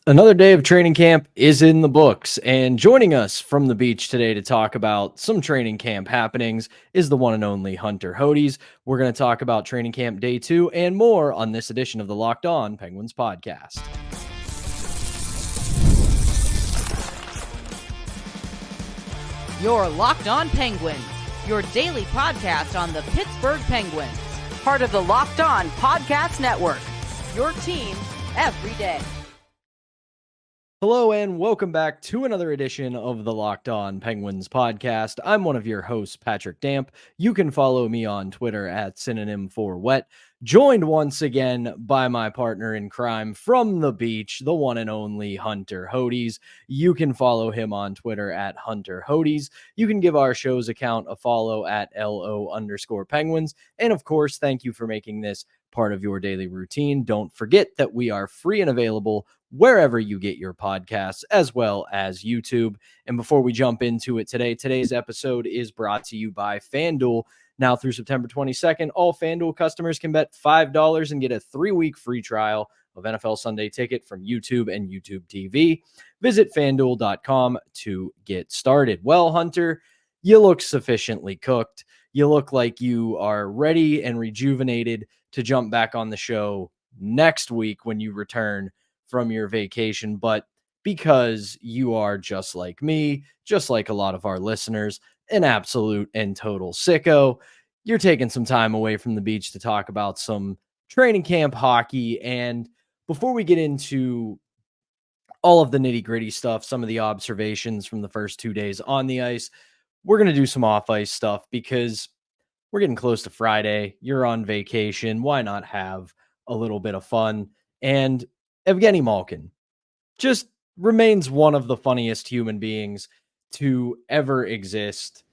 Another day of training camp is in the books, and joining us from the beach today to talk about some training camp happenings is the one and only Hunter Hodes. We're going to talk about training camp day 2 and more on this edition of the Locked On Penguins podcast. Your Locked On Penguins, your daily podcast on the Pittsburgh Penguins, part of the Locked On Podcast Network, your team every day. Hello and welcome back to another edition of the Locked On Penguins podcast. I'm one of your hosts, Patrick Damp. You can follow me on Twitter at synonym for wet. Joined once again by my partner in crime from the beach, the one and only Hunter Hodes. You can follow him on Twitter at Hunter Hodes. You can give our show's account a follow at LO_Penguins. And of course, thank you for making this part of your daily routine. Don't forget that we are free and available wherever you get your podcasts, as well as YouTube. And before we jump into it today, today's episode is brought to you by FanDuel. Now through September 22nd, all FanDuel customers can bet $5 and get a 3-week free trial of NFL Sunday Ticket from YouTube and YouTube TV. Visit FanDuel.com to get started. Well, Hunter, you look sufficiently cooked. You look like you are ready and rejuvenated to jump back on the show next week when you return from your vacation. But because you are just like me, just like a lot of our listeners, an absolute and total sicko, you're taking some time away from the beach to talk about some training camp hockey. And before we get into all of the nitty-gritty stuff, some of the observations from the first 2 days on the ice, we're going to do some off-ice stuff because we're getting close to Friday. You're on vacation. Why not have a little bit of fun? And Evgeni Malkin just remains one of the funniest human beings to ever exist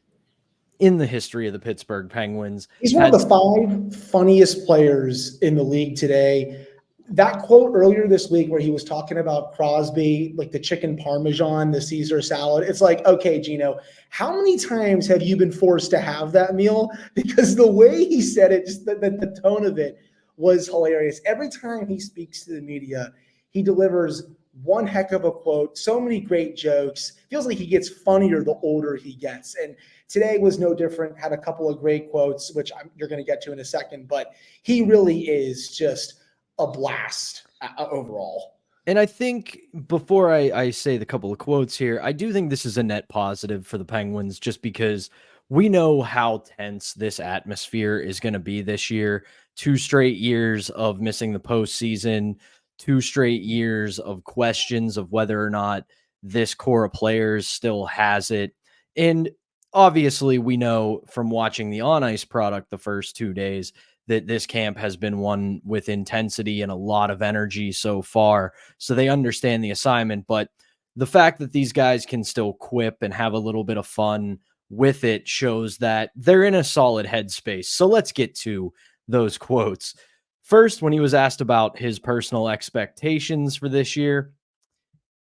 in the history of the Pittsburgh Penguins. He's one of the 5 funniest players in the league today. That quote earlier this week where he was talking about Crosby, like the chicken parmesan, the Caesar salad. It's like, okay, Gino, how many times have you been forced to have that meal? Because the way he said it, just the tone of it was hilarious. Every time he speaks to the media, he delivers one heck of a quote, so many great jokes. Feels like he gets funnier the older he gets. And today was no different. Had a couple of great quotes, which you're going to get to in a second. But he really is just a blast overall. And I think before I say the couple of quotes here, I do think this is a net positive for the Penguins just because we know how tense this atmosphere is going to be this year. 2 straight years of missing the postseason, 2 straight years of questions of whether or not this core of players still has it. And obviously we know from watching the on-ice product the first 2 days that this camp has been one with intensity and a lot of energy so far. So they understand the assignment, but the fact that these guys can still quip and have a little bit of fun with it shows that they're in a solid headspace. So let's get to those quotes. First, when he was asked about his personal expectations for this year,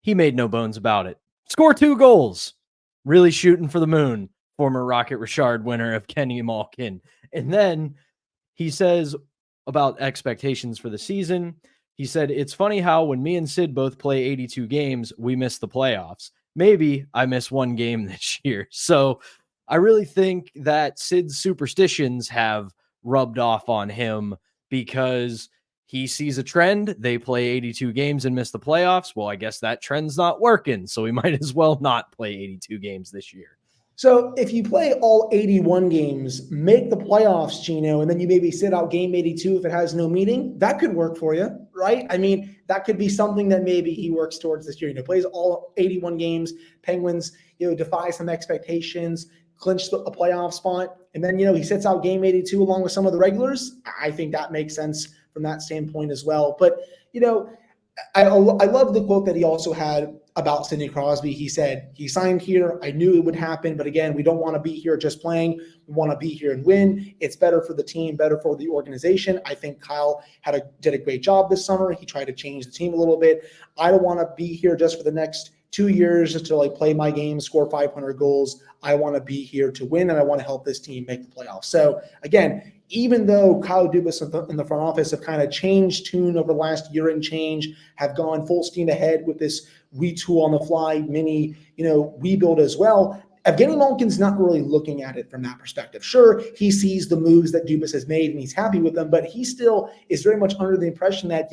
he made no bones about it. Score 2 goals. Really shooting for the moon. Former Rocket Richard winner Evgeni Malkin. And then he says about expectations for the season, he said, it's funny how when me and Sid both play 82 games, we miss the playoffs. Maybe I miss 1 game this year. So I really think that Sid's superstitions have rubbed off on him because he sees a trend. They play 82 games and miss the playoffs. Well, I guess that trend's not working. So we might as well not play 82 games this year. So if you play all 81 games, make the playoffs, Gino, and then you maybe sit out game 82 if it has no meaning, that could work for you, right? I mean, that could be something that maybe he works towards this year. Plays all 81 games, Penguins, defy some expectations, clinch a playoff spot, and then, he sits out game 82 along with some of the regulars. I think that makes sense from that standpoint as well. But, I love the quote that he also had about Sidney Crosby. He said, he signed here. I knew it would happen. But again, we don't want to be here just playing. We want to be here and win. It's better for the team, better for the organization. I think Kyle did a great job this summer. He tried to change the team a little bit. I don't want to be here just for the next 2 years just to play my game, score 500 goals. I want to be here to win, and I want to help this team make the playoffs. So again, even though Kyle Dubas in the front office have kind of changed tune over the last year and change, have gone full steam ahead with this retool on the fly mini, rebuild as well. Evgeni Malkin's not really looking at it from that perspective. Sure, he sees the moves that Dubas has made and he's happy with them, but he still is very much under the impression that,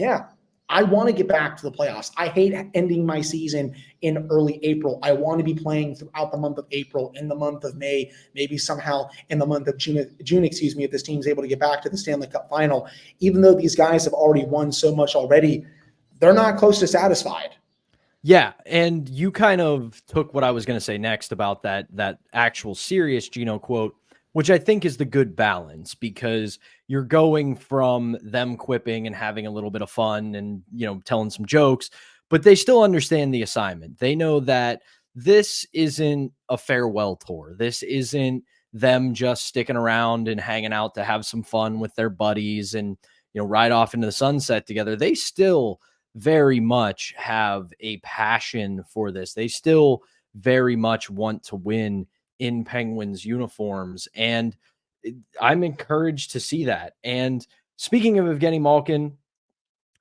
I want to get back to the playoffs. I hate ending my season in early April. I want to be playing throughout the month of April, in the month of May, maybe somehow in the month of June, if this team's able to get back to the Stanley Cup final. Even though these guys have already won so much already, they're not close to satisfied. Yeah, and you kind of took what I was going to say next about that actual serious Gino quote, which I think is the good balance, because you're going from them quipping and having a little bit of fun and, telling some jokes, but they still understand the assignment. They know that this isn't a farewell tour. This isn't them just sticking around and hanging out to have some fun with their buddies and, ride off into the sunset together. They still very much have a passion for this. They still very much want to win in Penguins uniforms, and I'm encouraged to see that. And speaking of Evgeni Malkin,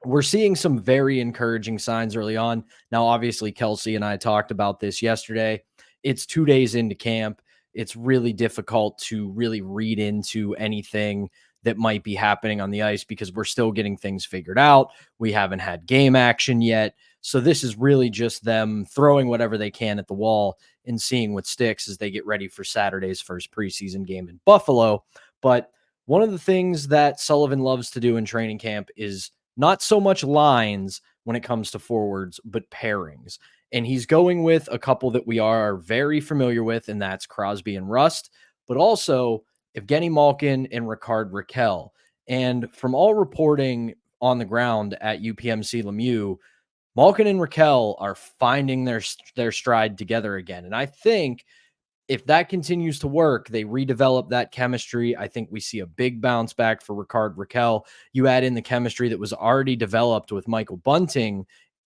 we're seeing some very encouraging signs early on. Now, obviously, Kelsey and I talked about this yesterday. It's 2 days into camp. It's really difficult to really read into anything that might be happening on the ice because we're still getting things figured out. We haven't had game action yet. So this is really just them throwing whatever they can at the wall and seeing what sticks as they get ready for Saturday's first preseason game in Buffalo. But one of the things that Sullivan loves to do in training camp is not so much lines when it comes to forwards, but pairings. And he's going with a couple that we are very familiar with, and that's Crosby and Rust, but also Evgeni Malkin and Rickard Rakell. And from all reporting on the ground at UPMC Lemieux, Malkin and Rakell are finding their stride together again. And I think if that continues to work, they redevelop that chemistry. I think we see a big bounce back for Rickard Rakell. You add in the chemistry that was already developed with Michael Bunting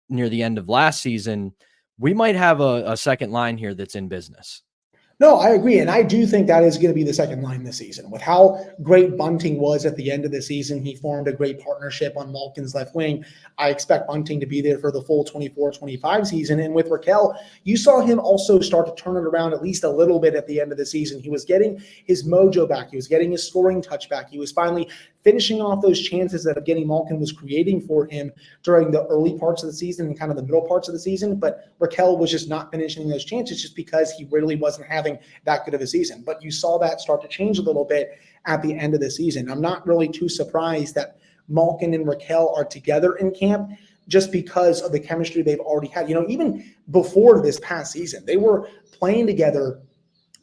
near the end of last season, we might have a second line here that's in business. No, I agree. And I do think that is going to be the second line this season. With how great Bunting was at the end of the season, he formed a great partnership on Malkin's left wing. I expect Bunting to be there for the full 24-25 season. And with Rakell, you saw him also start to turn it around at least a little bit at the end of the season. He was getting his mojo back. He was getting his scoring touch back. He was finally finishing off those chances that Evgeni Malkin was creating for him during the early parts of the season and kind of the middle parts of the season. But Rakell was just not finishing those chances just because he really wasn't having that good of a season. But you saw that start to change a little bit at the end of the season. I'm not really too surprised that Malkin and Rakell are together in camp just because of the chemistry they've already had. Even before this past season, they were playing together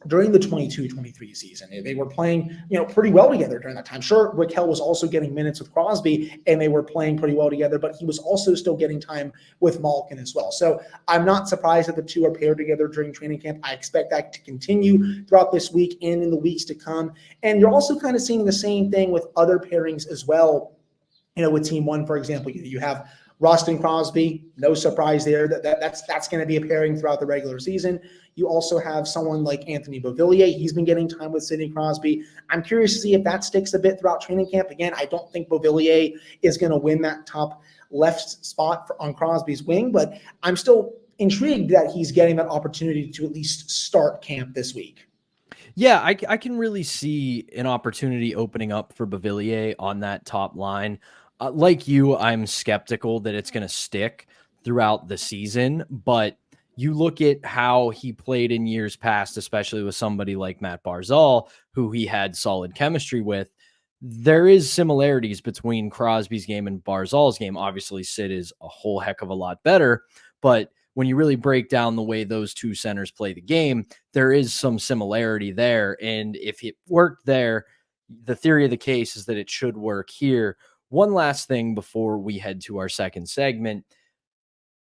during the 22-23 season. They were playing, pretty well together during that time. Sure, Rakell was also getting minutes with Crosby, and they were playing pretty well together, but he was also still getting time with Malkin as well. So I'm not surprised that the two are paired together during training camp. I expect that to continue throughout this week and in the weeks to come. And you're also kind of seeing the same thing with other pairings as well. With Team One, for example, you have Rust and Crosby, no surprise there. That's going to be a pairing throughout the regular season. You also have someone like Anthony Beauvillier. He's been getting time with Sidney Crosby. I'm curious to see if that sticks a bit throughout training camp. Again, I don't think Beauvillier is going to win that top left spot on Crosby's wing, but I'm still intrigued that he's getting that opportunity to at least start camp this week. Yeah, I can really see an opportunity opening up for Beauvillier on that top line. Like you, I'm skeptical that it's going to stick throughout the season, but you look at how he played in years past, especially with somebody like Matt Barzal, who he had solid chemistry with. There is similarities between Crosby's game and Barzal's game. Obviously, Sid is a whole heck of a lot better, but when you really break down the way those two centers play the game, there is some similarity there. And if it worked there, the theory of the case is that it should work here. One last thing before we head to our second segment.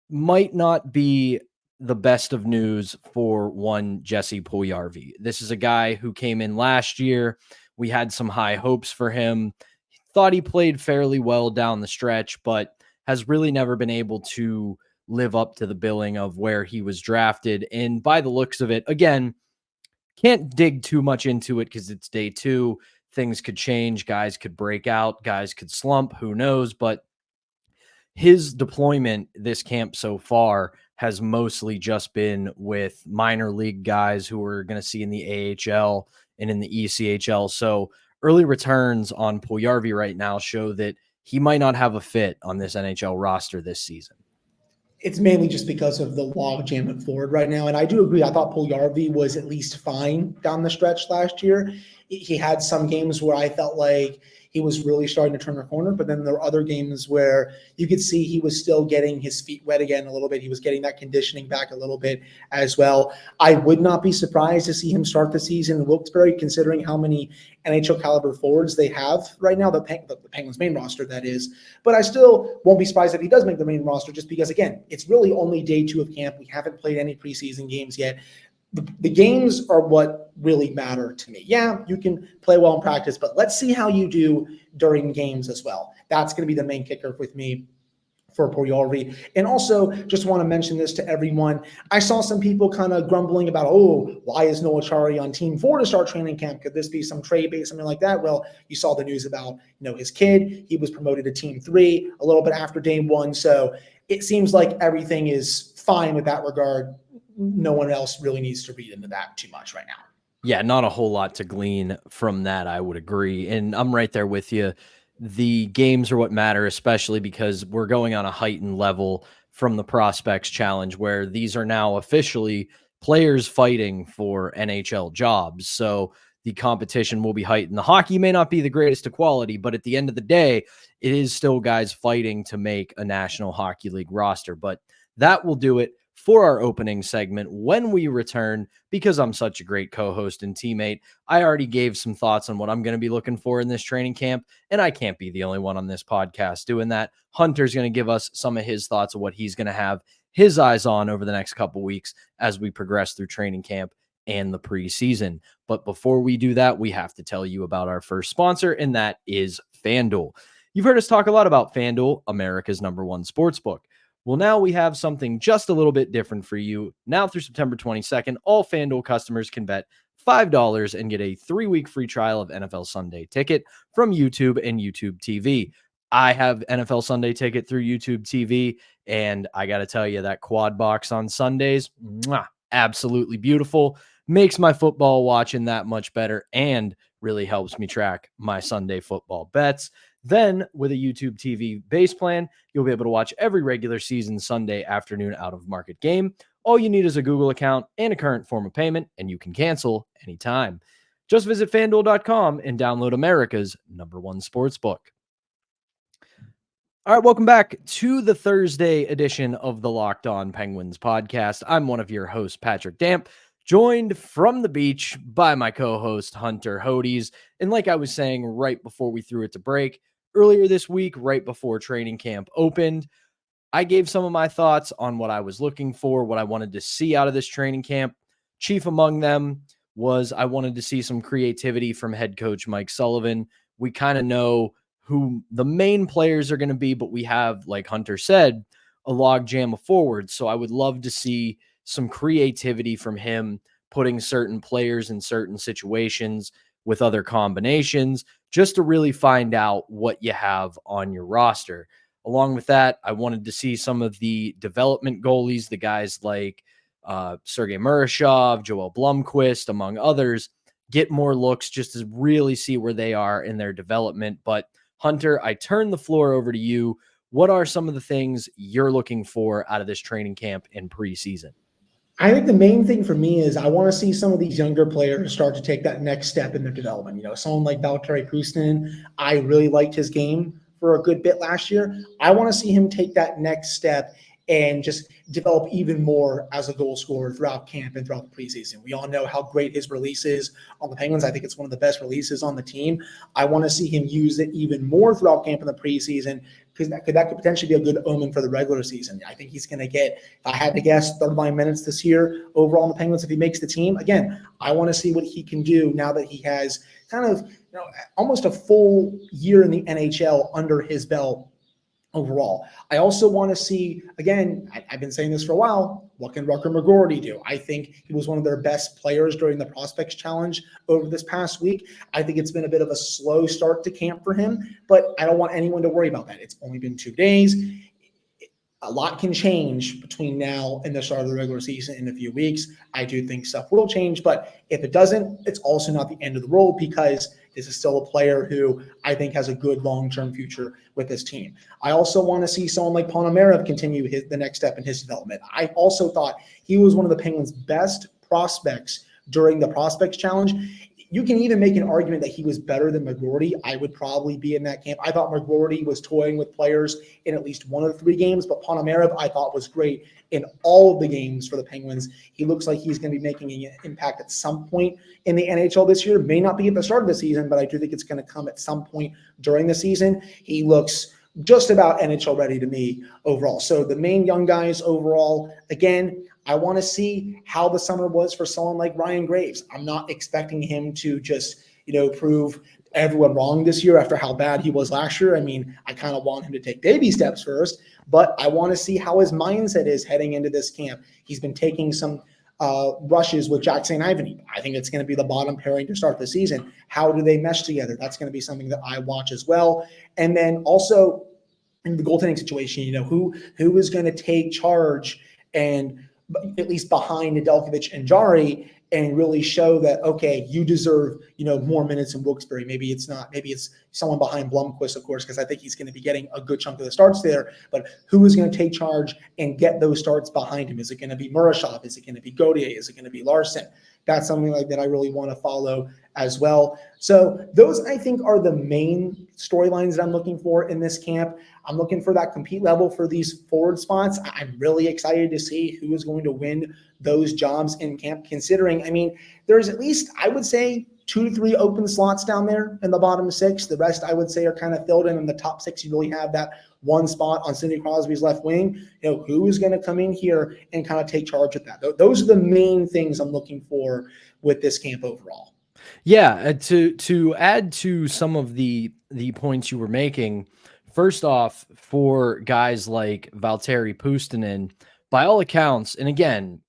Might not be the best of news for one Jesse Puljujarvi. This is a guy who came in last year. We had some high hopes for him. Thought he played fairly well down the stretch, but has really never been able to live up to the billing of where he was drafted. And by the looks of it, again, can't dig too much into it because it's day two. things could change, guys could break out, guys could slump, who knows, but his deployment this camp so far has mostly just been with minor league guys who we're going to see in the AHL and in the ECHL. So early returns on Puljujarvi right now show that he might not have a fit on this NHL roster this season. It's mainly just because of the log jam at forward right now. And I do agree. I thought Puljujarvi was at least fine down the stretch last year. He had some games where I felt like he was really starting to turn the corner, but then there were other games where you could see he was still getting his feet wet again a little bit. He was getting that conditioning back a little bit as well. I would not be surprised to see him start the season in Wilkes-Barre, considering how many NHL caliber forwards they have right now, the Penguins main roster, that is. But I still won't be surprised if he does make the main roster, just because, again, it's really only day 2 of camp. We haven't played any preseason games yet. The games are what really matter to me. Yeah, you can play well in practice, but let's see how you do during games as well. That's going to be the main kicker with me for Puljujarvi. And also, just want to mention this to everyone. I saw some people kind of grumbling about, why is Noah Chari on Team 4 to start training camp? Could this be some trade bait, something like that? Well, you saw the news about his kid. He was promoted to Team 3 a little bit after day 1. So it seems like everything is fine with that regard. No one else really needs to read into that too much right now. Yeah, not a whole lot to glean from that, I would agree. And I'm right there with you. The games are what matter, especially because we're going on a heightened level from the Prospects Challenge, where these are now officially players fighting for NHL jobs. So the competition will be heightened. The hockey may not be the greatest of quality, but at the end of the day, it is still guys fighting to make a National Hockey League roster. But that will do it for our opening segment. When we return, because I'm such a great co-host and teammate, I already gave some thoughts on what I'm going to be looking for in this training camp, and I can't be the only one on this podcast doing that. Hunter's going to give us some of his thoughts of what he's going to have his eyes on over the next couple weeks as we progress through training camp and the preseason. But before we do that, we have to tell you about our first sponsor, and that is FanDuel. You've heard us talk a lot about FanDuel, America's #1 sportsbook. Well, now we have something just a little bit different for you. Now through September 22nd, all FanDuel customers can bet $5 and get a 3-week free trial of NFL Sunday Ticket from YouTube and YouTube TV. I have NFL Sunday Ticket through YouTube TV, and I got to tell you, that quad box on Sundays, absolutely beautiful. Makes my football watching that much better and really helps me track my Sunday football bets. Then, with a YouTube TV base plan, you'll be able to watch every regular season Sunday afternoon out-of-market game. All you need is a Google account and a current form of payment, and you can cancel anytime. Just visit FanDuel.com and download America's #1 sportsbook. All right, welcome back to the Thursday edition of the Locked On Penguins podcast. I'm one of your hosts, Patrick Damp, joined from the beach by my co-host, Hunter Hodes. And like I was saying right before we threw it to break, earlier this week, right before training camp opened, I gave some of my thoughts on what I was looking for, what I wanted to see out of this training camp. Chief among them was I wanted to see some creativity from head coach Mike Sullivan. We kind of know who the main players are going to be, but we have, like Hunter said, a log jam of forwards. So I would love to see some creativity from him, putting certain players in certain situations with other combinations, just to really find out what you have on your roster. Along with that, I wanted to see some of the development goalies, the guys like Sergei Murashov, Joel Blomqvist, among others, get more looks just to really see where they are in their development. But Hunter, I turn the floor over to you. What are some of the things you're looking for out of this training camp and preseason? I think the main thing for me is I want to see some of these younger players start to take that next step in their development. Someone like Valtteri Puustinen, I really liked his game for a good bit last year. I want to see him take that next step and just develop even more as a goal scorer throughout camp and throughout the preseason. We all know how great his release is on the Penguins. I think it's one of the best releases on the team. I want to see him use it even more throughout camp in the preseason, because that could potentially be a good omen for the regular season. I think he's going to get, if I had to guess, 39 minutes this year overall on the Penguins if he makes the team. Again, I want to see what he can do now that he has kind of almost a full year in the NHL under his belt overall. I also want to see, again, I've been saying this for a while, what can Rucker McGroarty do? I think he was one of their best players during the Prospects Challenge over this past week. I think it's been a bit of a slow start to camp for him, but I don't want anyone to worry about that. It's only been 2 days. A lot can change between now and the start of the regular season in a few weeks. I do think stuff will change, but if it doesn't, it's also not the end of the road, because this is still a player who I think has a good long-term future with this team. I also want to see someone like Ponomarev continue the next step in his development. I also thought he was one of the Penguins' best prospects during the Prospects Challenge. You can even make an argument that he was better than McGroarty. I would probably be in that camp. I thought McGroarty was toying with players in at least one of the 3 games, but Ponomarev I thought was great in all of the games for the Penguins. He looks like he's going to be making an impact at some point in the NHL this year. May not be at the start of the season, but I do think it's going to come at some point during the season. He looks just about NHL ready to me overall. So the main young guys overall, again, I want to see how the summer was for someone like Ryan Graves. I'm not expecting him to just, prove everyone wrong this year after how bad he was last year. I mean, I kind of want him to take baby steps first, but I want to see how his mindset is heading into this camp. He's been taking some rushes with Jack St. Ivany. I think it's going to be the bottom pairing to start the season. How do they mesh together? That's going to be something that I watch as well. And then also in the goaltending situation, who is going to take charge and at least behind Nedeljkovic and Jari, and really show that, okay, you deserve, more minutes in Wilkes-Barre. Maybe it's someone behind Blomqvist, of course, because I think he's going to be getting a good chunk of the starts there. But who is going to take charge and get those starts behind him? Is it going to be Murashov? Is it going to be Gauthier? Is it going to be Larson? That's something like that I really want to follow as well. So those, I think, are the main storylines that I'm looking for in this camp. I'm looking for that compete level for these forward spots. I'm really excited to see who is going to win those jobs in camp, considering, there's at least, I would say, 2 to 3 open slots down there in the bottom 6. The rest, I would say, are kind of filled in the top 6. You really have that one spot on Sidney Crosby's left wing. Who is going to come in here and kind of take charge of that? Those are the main things I'm looking for with this camp overall. Yeah, to add to some of the points you were making, first off, for guys like Valtteri Puustinen, by all accounts, and again,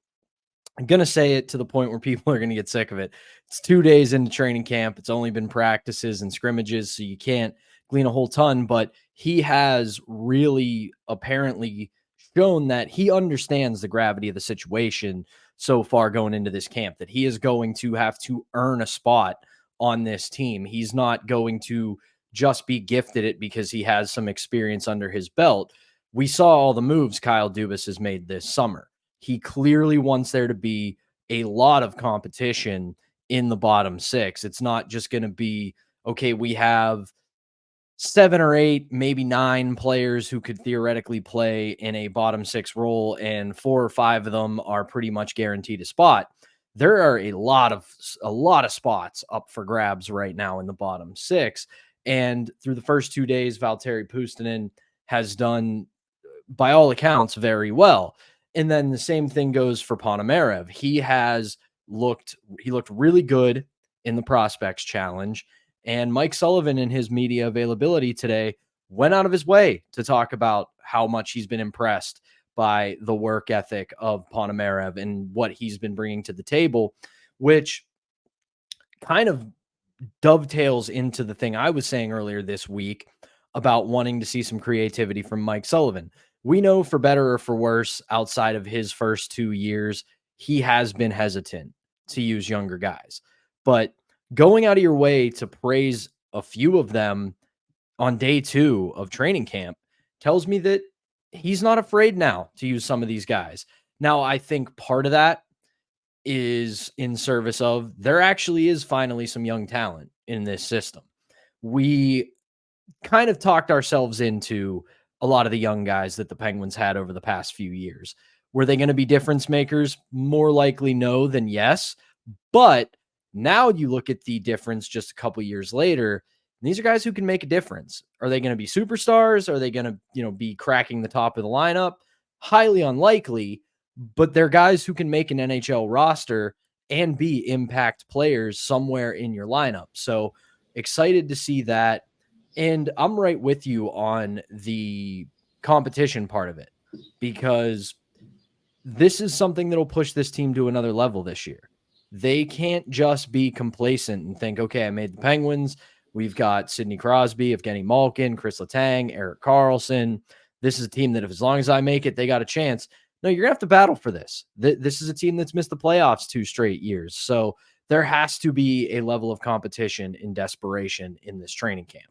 I'm going to say it to the point where people are going to get sick of it. It's 2 days into training camp. It's only been practices and scrimmages, so you can't glean a whole ton, but he has really apparently shown that he understands the gravity of the situation so far going into this camp, that he is going to have to earn a spot on this team. He's not going to just be gifted it because he has some experience under his belt. We saw all the moves Kyle Dubas has made this summer. He clearly wants there to be a lot of competition in the bottom 6. It's not just going to be, okay, we have 7 or 8, maybe 9 players who could theoretically play in a bottom 6 role, and 4 or 5 of them are pretty much guaranteed a spot. There are a lot of spots up for grabs right now in the bottom 6. And through the first 2 days, Valtteri Puustinen has done, by all accounts, very well. And then the same thing goes for Ponomarev. He looked really good in the Prospects Challenge. And Mike Sullivan, in his media availability today, went out of his way to talk about how much he's been impressed by the work ethic of Ponomarev and what he's been bringing to the table, which kind of dovetails into the thing I was saying earlier this week about wanting to see some creativity from Mike Sullivan. We know, for better or for worse, outside of his first 2 years, he has been hesitant to use younger guys. But going out of your way to praise a few of them on day 2 of training camp tells me that he's not afraid now to use some of these guys. Now, I think part of that is in service of there actually is finally some young talent in this system. We kind of talked ourselves into a lot of the young guys that the Penguins had over the past few years. Were they going to be difference makers? More likely no than yes. But now you look at the difference just a couple years later, and these are guys who can make a difference. Are they going to be superstars? Are they going to, be cracking the top of the lineup? Highly unlikely, but they're guys who can make an NHL roster and be impact players somewhere in your lineup. So excited to see that. And I'm right with you on the competition part of it, because this is something that'll push this team to another level this year. They can't just be complacent and think, okay, I made the Penguins. We've got Sidney Crosby, Evgeni Malkin, Chris Letang, Erik Karlsson. This is a team that if as long as I make it, they got a chance. No, you're going to have to battle for this. This is a team that's missed the playoffs 2 straight years. So there has to be a level of competition and desperation in this training camp.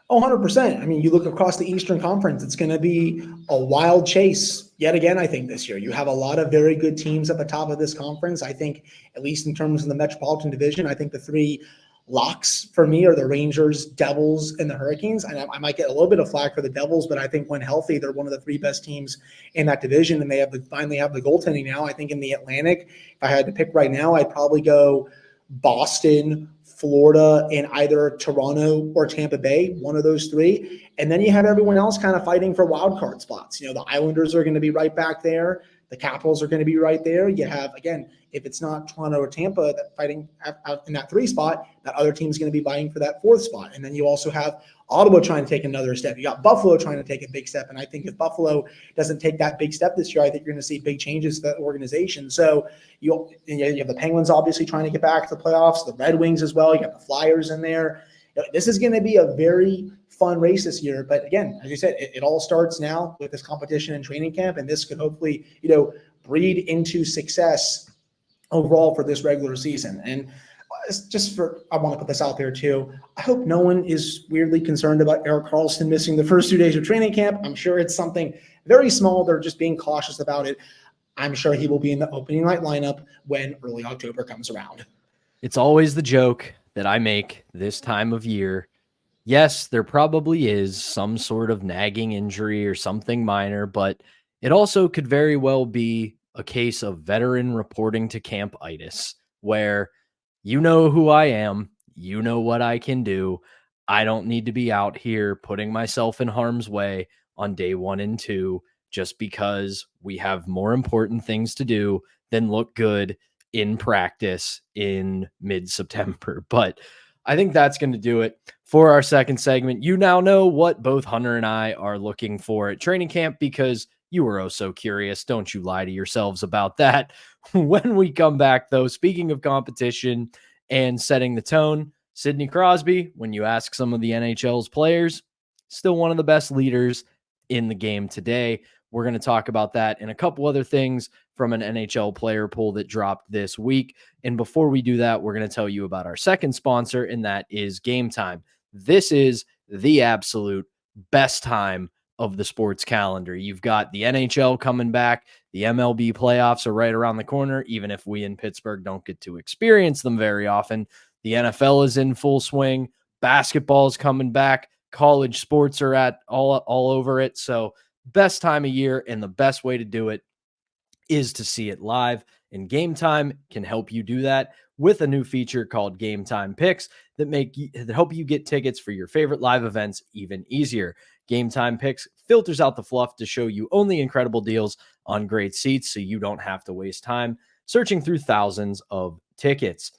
Oh, 100%. I mean, you look across the Eastern Conference, it's going to be a wild chase yet again, I think, this year. You have a lot of very good teams at the top of this conference. I think, at least in terms of the Metropolitan Division, I think the 3 locks for me are the Rangers, Devils, and the Hurricanes. And I might get a little bit of flack for the Devils, but I think when healthy, they're one of the 3 best teams in that division. And they finally have the goaltending now. I think in the Atlantic, if I had to pick right now, I'd probably go Boston, Florida, and either Toronto or Tampa Bay, one of those 3. And then you have everyone else kind of fighting for wild card spots. You know, the Islanders are going to be right back there. The Capitals are going to be right there. You have, again, if it's not Toronto or Tampa that fighting out in that 3 spot, that other team's going to be vying for that 4th spot. And then you also have Ottawa trying to take another step. You got Buffalo trying to take a big step. And I think if Buffalo doesn't take that big step this year, I think you're going to see big changes to that organization. So you have the Penguins obviously trying to get back to the playoffs, the Red Wings as well. You got the Flyers in there. This is going to be a very fun race this year. But again, as you said, it all starts now with this competition and training camp. And this could hopefully, breed into success overall for this regular season. And I want to put this out there too. I hope no one is weirdly concerned about Erik Karlsson missing the first 2 days of training camp. I'm sure it's something very small. They're just being cautious about it. I'm sure he will be in the opening night lineup when early October comes around. It's always the joke that I make this time of year. Yes, there probably is some sort of nagging injury or something minor, but it also could very well be a case of veteran reporting to camp-itis, where you know who I am, you know what I can do. I don't need to be out here putting myself in harm's way on day 1 and 2 just because we have more important things to do than look good in practice in mid-September. But I think that's going to do it for our second segment. You now know what both Hunter and I are looking for at training camp because you were oh so curious. Don't you lie to yourselves about that. When we come back, though, speaking of competition and setting the tone, Sidney Crosby, when you ask some of the NHL's players, still one of the best leaders in the game today. We're going to talk about that and a couple other things from an NHL player poll that dropped this week. And before we do that, we're going to tell you about our second sponsor, and that is Gametime. This is the absolute best time of the sports calendar. You've got the NHL coming back. The MLB playoffs are right around the corner, even if we in Pittsburgh don't get to experience them very often. The NFL is in full swing. Basketball is coming back. College sports are at all over it. So best time of year, and the best way to do it is to see it live. And Gametime can help you do that with a new feature called Gametime Picks that help you get tickets for your favorite live events even easier. Gametime Picks filters out the fluff to show you only incredible deals on great seats, so you don't have to waste time searching through thousands of tickets.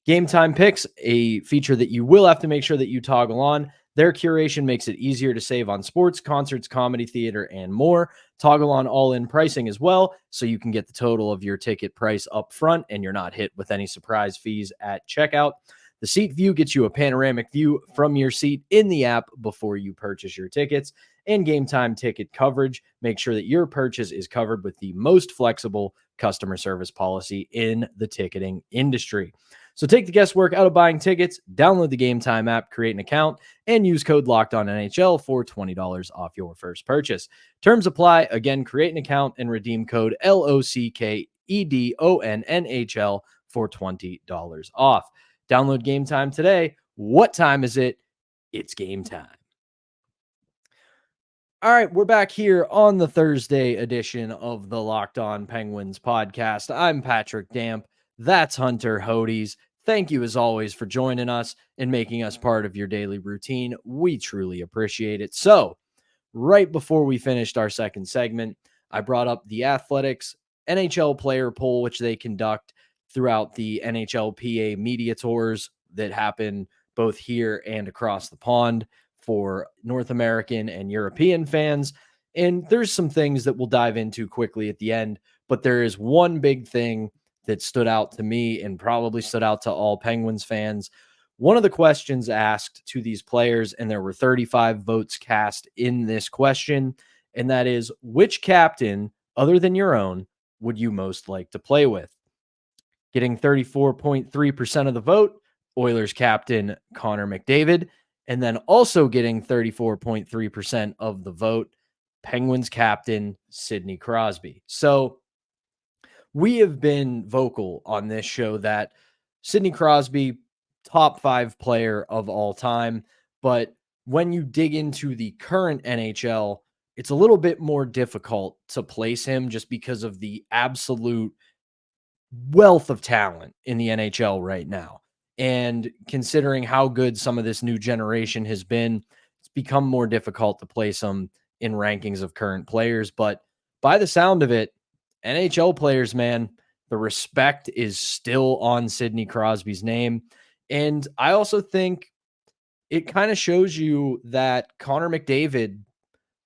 Gametime Picks, a feature that you will have to make sure that you toggle on. Their curation makes it easier to save on sports, concerts, comedy, theater, and more. Toggle on all-in pricing as well, so you can get the total of your ticket price up front and you're not hit with any surprise fees at checkout. The seat view gets you a panoramic view from your seat in the app before you purchase your tickets. And Gametime ticket coverage, make sure that your purchase is covered with the most flexible customer service policy in the ticketing industry. So take the guesswork out of buying tickets, download the Gametime app, create an account, and use code LOCKEDONNHL for $20 off your first purchase. Terms apply. Again, create an account and redeem code LOCKEDONNHL for $20 off. Download Gametime today. What time is it? It's game time. All right, we're back here on the Thursday edition of the Locked On Penguins podcast. I'm Patrick Damp. That's Hunter Hodes. Thank you, as always, for joining us and making us part of your daily routine. We truly appreciate it. So, right before we finished our second segment, I brought up the Athletics NHL player poll, which they conduct throughout the NHLPA media tours that happen both here and across the pond for North American and European fans. And there's some things that we'll dive into quickly at the end, but there is one big thing that stood out to me and probably stood out to all Penguins fans. One of the questions asked to these players, and there were 35 votes cast in this question, and that is, which captain, other than your own, would you most like to play with? Getting 34.3% of the vote, Oilers captain Connor McDavid, and then also getting 34.3% of the vote, Penguins captain Sidney Crosby. So we have been vocal on this show that Sidney Crosby, top 5 player of all time. But when you dig into the current NHL, it's a little bit more difficult to place him just because of the absolute wealth of talent in the NHL right now. And considering how good some of this new generation has been, it's become more difficult to place them in rankings of current players. But by the sound of it, NHL players, man, the respect is still on Sidney Crosby's name. And I also think it kind of shows you that Connor McDavid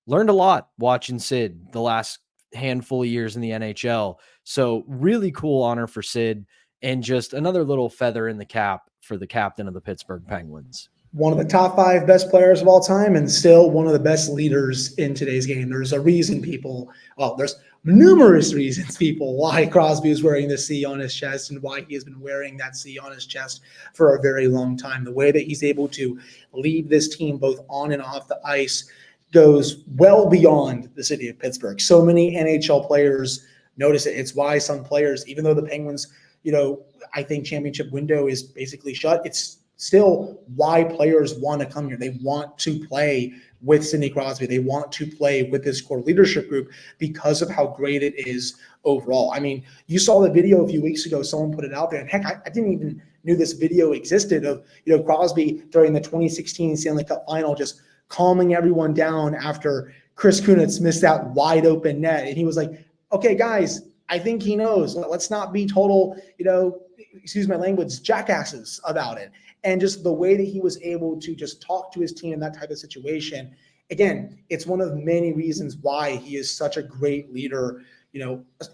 learned a lot watching Sid the last handful of years in the NHL. So really cool honor for Sid, and just another little feather in the cap for the captain of the Pittsburgh Penguins. One of the top 5 best players of all time, and still one of the best leaders in today's game. There's a reason there's numerous reasons why Crosby is wearing the C on his chest and why he has been wearing that C on his chest for a very long time. The way that he's able to lead this team both on and off the ice goes well beyond the city of Pittsburgh. So many NHL players notice it. It's why some players, even though the Penguins, I think championship window is basically shut, it's still why players want to come here. They want to play with Sidney Crosby. They want to play with this core leadership group because of how great it is overall. I mean, you saw the video a few weeks ago. Someone put it out there, and heck, I didn't even knew this video existed of, Crosby during the 2016 Stanley Cup final, just calming everyone down after Chris Kunitz missed that wide open net. And he was like, okay, guys, I think he knows. Let's not be total, excuse my language, jackasses about it. And just the way that he was able to just talk to his team in that type of situation. Again, it's one of many reasons why he is such a great leader,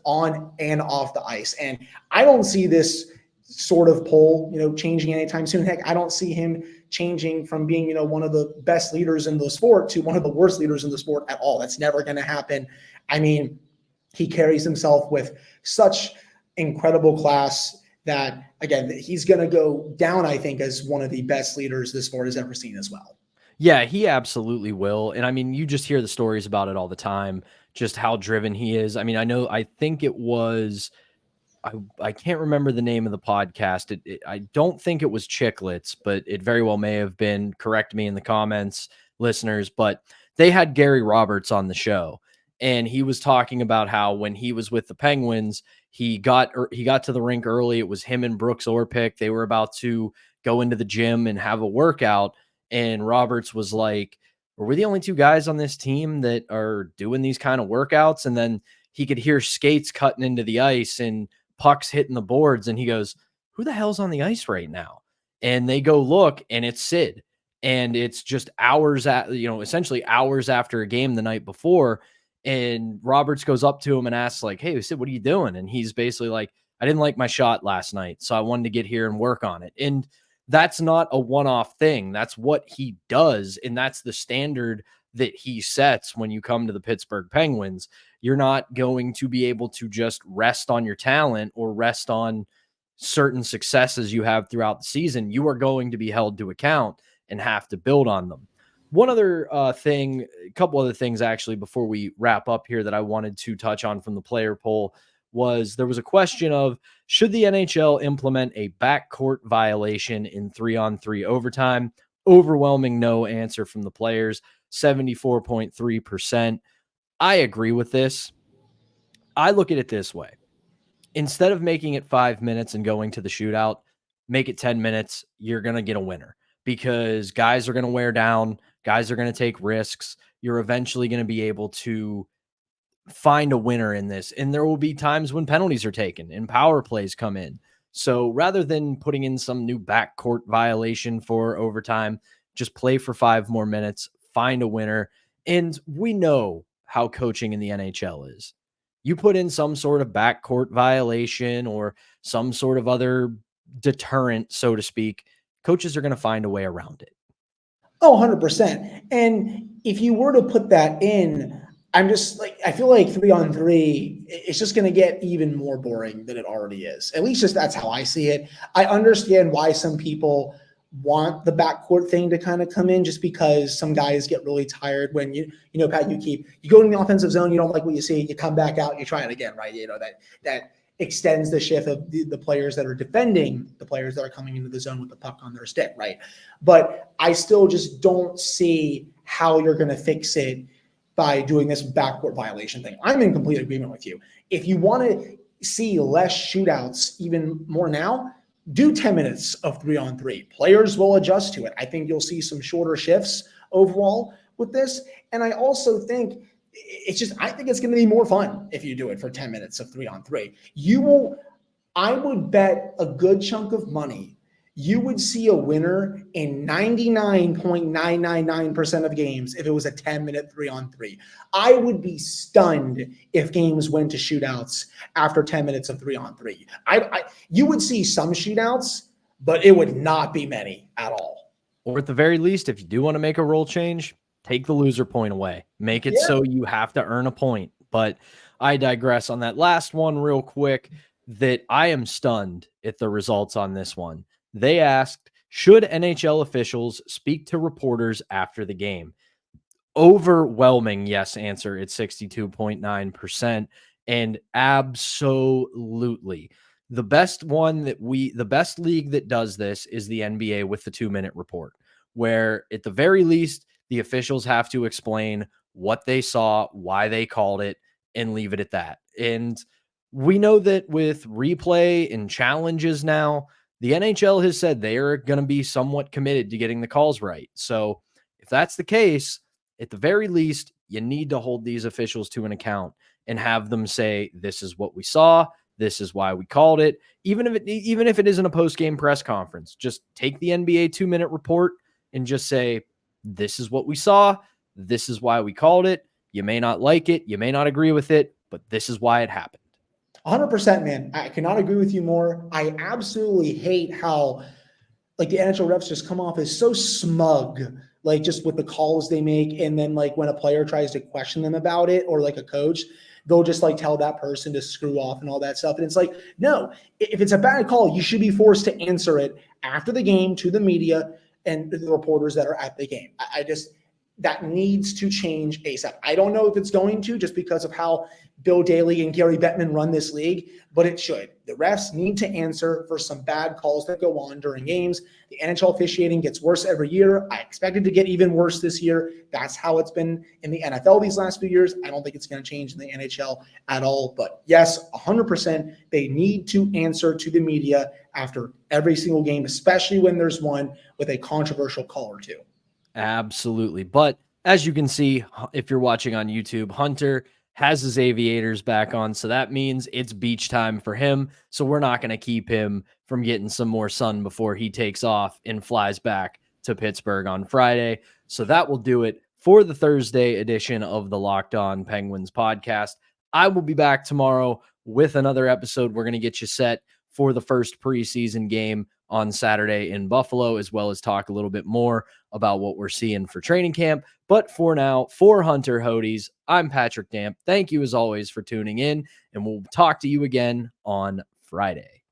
on and off the ice. And I don't see this sort of poll, changing anytime soon. Heck, I don't see him changing from being, one of the best leaders in the sport to one of the worst leaders in the sport at all. That's never going to happen. I mean, he carries himself with such incredible class that, again, he's going to go down, I think, as one of the best leaders this sport has ever seen as well. Yeah, he absolutely will. And I mean, you just hear the stories about it all the time, just how driven he is. I mean, I think it was, I can't remember the name of the podcast. I don't think it was Chicklets, but it very well may have been. Correct me in the comments, listeners. But they had Gary Roberts on the show, and he was talking about how when he was with the Penguins, he got to the rink early. It was him and Brooks Orpik. They were about to go into the gym and have a workout, and Roberts was like, "Are we the only 2 guys on this team that are doing these kind of workouts?" And then he could hear skates cutting into the ice and pucks hitting the boards, and he goes, "Who the hell's on the ice right now?" And they go look, and it's Sid. And it's just essentially hours after a game the night before. And Roberts goes up to him and asks, like, "Hey, Sid, what are you doing?" And he's basically like, "I didn't like my shot last night, so I wanted to get here and work on it." And that's not a one-off thing. That's what he does. And that's the standard that he sets when you come to the Pittsburgh Penguins. You're not going to be able to just rest on your talent or rest on certain successes you have throughout the season. You are going to be held to account and have to build on them. One other thing, a couple other things actually before we wrap up here that I wanted to touch on from the player poll was there was a question of, should the NHL implement a backcourt violation in 3-on-3 overtime? Overwhelming no answer from the players, 74.3%. I agree with this. I look at it this way. Instead of making it 5 minutes and going to the shootout, make it 10 minutes. You're going to get a winner because guys are going to wear down. Guys are going to take risks. You're eventually going to be able to find a winner in this. And there will be times when penalties are taken and power plays come in. So rather than putting in some new backcourt violation for overtime, just play for 5 more minutes, find a winner. And we know how coaching in the NHL is. You put in some sort of backcourt violation or some sort of other deterrent, so to speak, coaches are going to find a way around it. Oh, 100%. And if you were to put that in, I'm just like, I feel like 3-on-3, it's just going to get even more boring than it already is. At least just that's how I see it. I understand why some people want the backcourt thing to kind of come in, just because some guys get really tired when you Pat, you go in the offensive zone, you don't like what you see, you come back out, you try it again, right? That extends the shift of the players that are defending the players that are coming into the zone with the puck on their stick, right? But I still just don't see how you're going to fix it by doing this backcourt violation thing. I'm in complete agreement with you. If you want to see less shootouts even more now, do 10 minutes of 3-on-3. Players will adjust to it. I think you'll see some shorter shifts overall with this. And I also think I think it's going to be more fun if you do it for 10 minutes of 3-on-3. I would bet a good chunk of money you would see a winner in 99.999% of games if it was a 10-minute 3-on-3. I would be stunned if games went to shootouts after 10 minutes of 3-on-3. You would see some shootouts, but it would not be many at all. Or at the very least, if you do want to make a rule change, take the loser point away. Make it so you have to earn a point. But I digress on that last one real quick, that I am stunned at the results on this one. They asked, should NHL officials speak to reporters after the game? Overwhelming yes answer at 62.9%. And absolutely. The best league that does this is the NBA with the 2-minute report, where at the very least, the officials have to explain what they saw, why they called it, and leave it at that. And we know that with replay and challenges now, the NHL has said they are going to be somewhat committed to getting the calls right. So if that's the case, at the very least, you need to hold these officials to an account and have them say, this is what we saw, this is why we called it. Even if it isn't a post-game press conference, just take the NBA 2-minute report and just say, this is what we saw, this is why we called it. You may not like it, you may not agree with it, but this is why it happened. 100%, man. I cannot agree with you more. I absolutely hate how the NHL refs just come off as so smug, just with the calls they make. And then when a player tries to question them about it, or a coach, they'll just tell that person to screw off and all that stuff. And it's no, if it's a bad call, you should be forced to answer it after the game to the media and the reporters that are at the game. That needs to change ASAP. I don't know if it's going to, just because of how Bill Daly and Gary Bettman run this league, but it should. The refs need to answer for some bad calls that go on during games. The NHL officiating gets worse every year. I expect it to get even worse this year. That's how it's been in the NFL these last few years. I don't think it's going to change in the NHL at all. But yes, 100%, they need to answer to the media after every single game, especially when there's one with a controversial call or two. Absolutely. But as you can see, if you're watching on YouTube, Hunter has his aviators back on. So that means it's beach time for him. So we're not going to keep him from getting some more sun before he takes off and flies back to Pittsburgh on Friday. So that will do it for the Thursday edition of the Locked On Penguins podcast. I will be back tomorrow with another episode. We're going to get you set for the first preseason game on Saturday in Buffalo, as well as talk a little bit more about what we're seeing for training camp. But for now, for Hunter Hodes, I'm Patrick Damp. Thank you as always for tuning in, and we'll talk to you again on Friday.